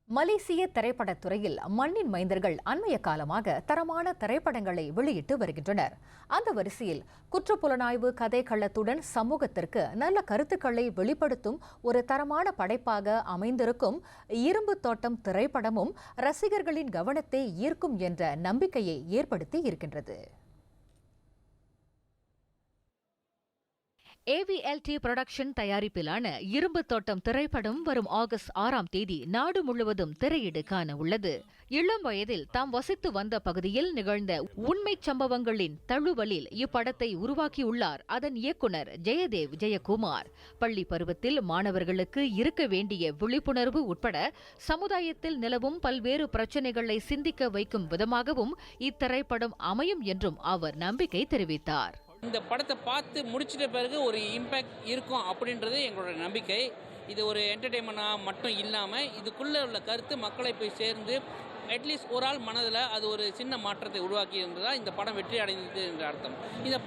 மலேசிய திரைப்படத்துறையில் மண்ணின் மைந்தர்கள் அண்மைய காலமாக தரமான திரைப்படங்களை வெளியிட்டு வருகின்றனர். அந்த வரிசையில் குற்றப்புலனாய்வு கதை களத்துடன் சமூகத்திற்கு நல்ல கருத்துக்களை வெளிப்படுத்தும் ஒரு தரமான படைப்பாக அமைந்திருக்கும் இரும்பு தோட்டம் திரைப்படமும் ரசிகர்களின் கவனத்தை ஈர்க்கும் என்ற நம்பிக்கையை ஏற்படுத்தி இருக்கின்றது. AVLT புரொடக்ஷன் தயாரிப்பிலான இரும்பு தோட்டம் திரைப்படம் வரும் ஆகஸ்ட் 6ஆம் தேதி நாடு முழுவதும் திரையிட காண உள்ளது. இளம் வயதில் தாம் வசித்து வந்த பகுதியில் நிகழ்ந்த உண்மைச் சம்பவங்களின் தழுவலில் இப்படத்தை உருவாக்கியுள்ளார் அதன் இயக்குனர் ஜெயதேவ் ஜெயக்குமார். பள்ளி பருவத்தில் மாணவர்களுக்கு இருக்க வேண்டிய விழிப்புணர்வு உட்பட சமுதாயத்தில் நிலவும் பல்வேறு பிரச்சினைகளை சிந்திக்க வைக்கும் விதமாகவும் இத்திரைப்படம் அமையும் என்றும் அவர் நம்பிக்கை தெரிவித்தார். இந்த படத்தை பார்த்து முடிச்சிட்ட பிறகு ஒரு இம்பேக்ட் இருக்கும் அப்படின்றது எங்களோட நம்பிக்கை. இது ஒரு என்டர்டெயின்மெண்ட்டாக மட்டும் இல்லாமல் இதுக்குள்ளே உள்ள கருத்து மக்களை போய் சேர்ந்து அட்லீஸ்ட் ஒரு ஆள் மனதில் அது ஒரு சின்ன மாற்றத்தை உருவாக்கி இருந்ததால் இந்த படம் வெற்றி அடைந்தது என்ற அர்த்தம். இந்த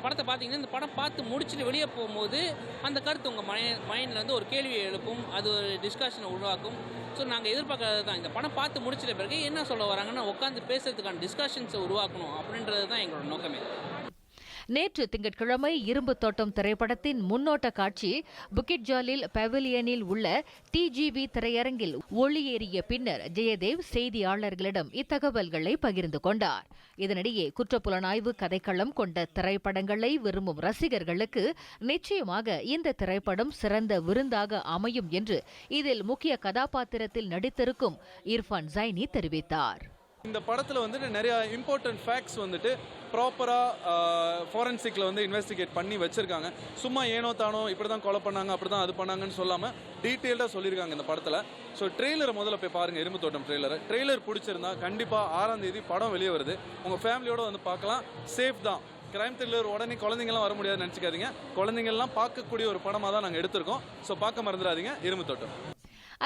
படத்தை பார்த்தீங்கன்னா இந்த படம் பார்த்து முடிச்சுட்டு வெளியே போகும்போது அந்த கருத்து உங்கள் மைண்டில் வந்து ஒரு கேள்வியை எழுப்பும், அது ஒரு டிஸ்கஷனை உருவாக்கும். ஸோ நாங்கள் எதிர்பார்க்கறது தான் இந்த படம் பார்த்து முடிச்சிட்ட பிறகு என்ன சொல்ல வராங்கன்னா உட்காந்து பேசுறதுக்கான டிஸ்கஷன்ஸை உருவாக்கணும் அப்படின்றது தான் எங்களோட நோக்கமே. நேற்று திங்கட்கிழமை இரும்பு தோட்டம் திரைப்படத்தின் முன்னோட்ட காட்சி புக்கிட் ஜாலில் பவிலியனில் உள்ள TGV திரையரங்கில் ஒளியேறிய பின்னர் ஜெயதேவ் செய்தியாளர்களிடம் இத்தகவல்களை பகிர்ந்து கொண்டார். இதனிடையே குற்றப்புலனாய்வு கதைக்களம் கொண்ட திரைப்படங்களை விரும்பும் ரசிகர்களுக்கு நிச்சயமாக இந்த திரைப்படம் சிறந்த விருந்தாக அமையும் என்று இதில் முக்கிய கதாபாத்திரத்தில் நடித்திருக்கும் இர்ஃபான் ஜைனி தெரிவித்தார். இந்த படத்தில் வந்துட்டு நிறைய இம்பார்ட்டன்ட் ஃபேக்ட்ஸ் வந்துட்டு ப்ராப்பராக ஃபாரன்சிக்கில் வந்து இன்வெஸ்டிகேட் பண்ணி வச்சுருக்காங்க. சும்மா ஏனோ தானோ இப்படி தான் கொலை பண்ணாங்க அப்படி தான் அது பண்ணாங்கன்னு சொல்லாமல் டீட்டெயில்டாக சொல்லியிருக்காங்க இந்த படத்தில். ஸோ ட்ரெய்லரை முதல்ல போய் பாருங்கள், இரும்பு தோட்டம் ட்ரெய்லர் பிடிச்சிருந்தா கண்டிப்பாக 6ஆம் தேதி படம் வெளியே வருது. உங்கள் ஃபேமிலியோடு வந்து பார்க்கலாம். சேஃப் தான். கிரைம் த்ரில்லர் உடனே குழந்தைங்கள்லாம் வர முடியாதுன்னு நினச்சிக்காதீங்க. குழந்தைங்கள்லாம் பார்க்கக்கூடிய ஒரு படமாக தான் நாங்கள் எடுத்திருக்கோம். ஸோ பார்க்க மறந்துடாதீங்க இரும்பு தோட்டம்.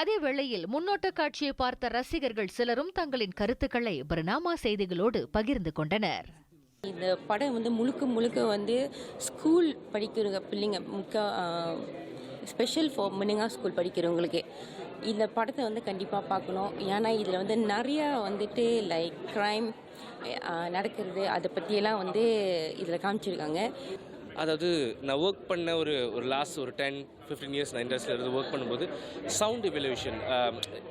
அதே வேளையில் முன்னோட்ட காட்சியை பார்த்த ரசிகர்கள் சிலரும் தங்களின் கருத்துக்களை பர்னாமா செய்திகளோடு பகிர்ந்து கொண்டனர். இந்த படம் வந்து முழுக்க வந்து ஸ்கூல் படிக்கிற பிள்ளைங்க ஸ்பெஷல் ஃபார் மினிங்கா ஸ்கூல் படிக்கிறவங்களுக்கு இந்த படத்தை வந்து கண்டிப்பாக பார்க்கணும். ஏன்னா இதில் வந்து நிறையா வந்துட்டு லைக் க்ரைம் நடக்கிறது அதை பற்றியெல்லாம் வந்து இதில் காமிச்சிருக்காங்க. அதாவது நான் ஒர்க் பண்ண ஒரு லாஸ்ட் ஒரு 10-15 இயர்ஸ் நான் இண்டஸ்ட்ரியில் இருந்து ஒர்க் பண்ணும்போது சவுண்ட் எவல்யூஷன்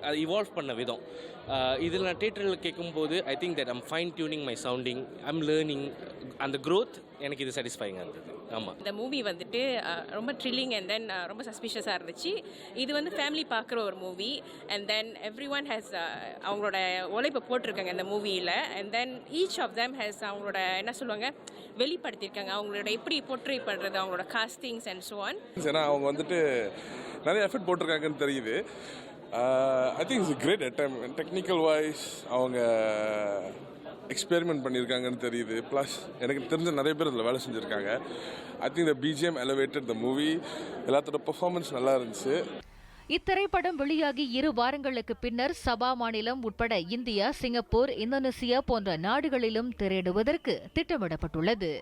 அது இவால்வ் பண்ண விதம் இதில் நான் தியேட்டரில் கேட்கும்போது I think that I'm fine tuning my sounding, I'm learning. அந்த க்ரோத் எனக்கு இது சாட்டிஸ்ஃபைங்காக இருந்தது. ஆமாம், இந்த மூவி வந்துட்டு ரொம்ப த்ரில்லிங் அண்ட் தென் ரொம்ப சஸ்பிஷியஸாக இருந்துச்சு. இது வந்து ஃபேமிலி பார்க்குற ஒரு movie and then every one has அவங்களோட உழைப்பை போட்டிருக்காங்க இந்த மூவியில். And then each of them has அவங்களோட என்ன சொல்லுவாங்க வெளிப்படுத்தியிருக்காங்க, அவங்களோட எப்படி போர்ட்ரே பண்ணுறது, அவங்களோட காஸ்டிங்ஸ் அண்ட் ஸோ ஆன். ஏன்னா அவங்க வந்துட்டு நிறைய எஃபர்ட் போட்டிருக்காங்கன்னு தெரியுது. I think it's great attempt. Technical wise அவங்க எக்ஸ்பெரிமெண்ட் பண்ணியிருக்காங்கன்னு தெரியுது. ப்ளஸ் எனக்கு தெரிஞ்ச நிறைய பேர் இதில் வேலை செஞ்சுருக்காங்க. I think the BGM elevated the movie. எல்லாத்தோட பெர்ஃபார்மன்ஸ் நல்லா இருந்துச்சு. இத்திரைப்படம் வெளியாகி 2 வாரங்களுக்கு பின்னர் சபா மாநிலம் உட்பட இந்தியா, சிங்கப்பூர், இந்தோனேசியா போன்ற நாடுகளிலும் திரையிடுவதற்கு திட்டமிடப்பட்டுள்ளது.